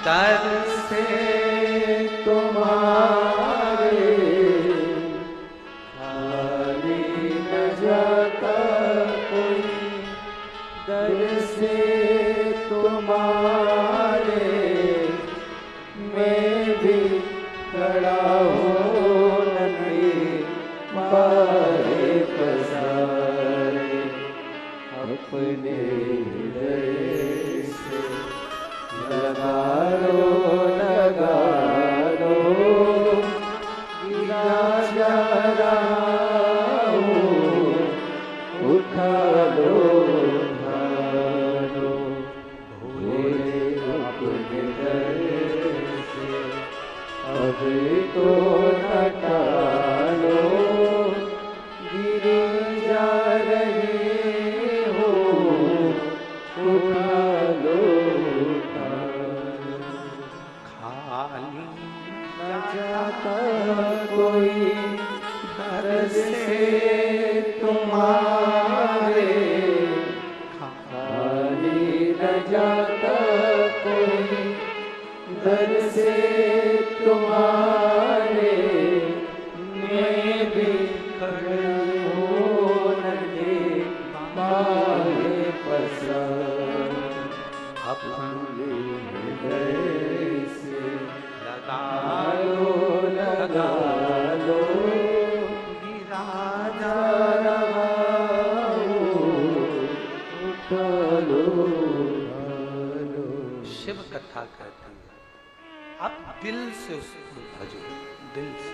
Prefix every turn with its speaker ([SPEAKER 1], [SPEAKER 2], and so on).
[SPEAKER 1] दर से तुम्हारे खाली न जाता कोई, दर से तुम्हारे मैं भी खड़ा हूँ नन्ही बाहें पसारे, अपने हृदय से लगा लो गिरा जा रहा हूँ, उठा लो भोले अपने दर से, अभी तो न टालो, गिरे जा रहे हो, उठा लो खाली न जाता कोई, दर से तुम्हारे खाली न जाता कोई, दर से तुम्हारे मैं भी खड़ी हूँ नन्ही बाहें पसार, अपने हृदय से लगा लो गिरा जा रहा हूँ, उठा लो। शिव कथा कहती है, आप दिल से उसको भजो, दिल से।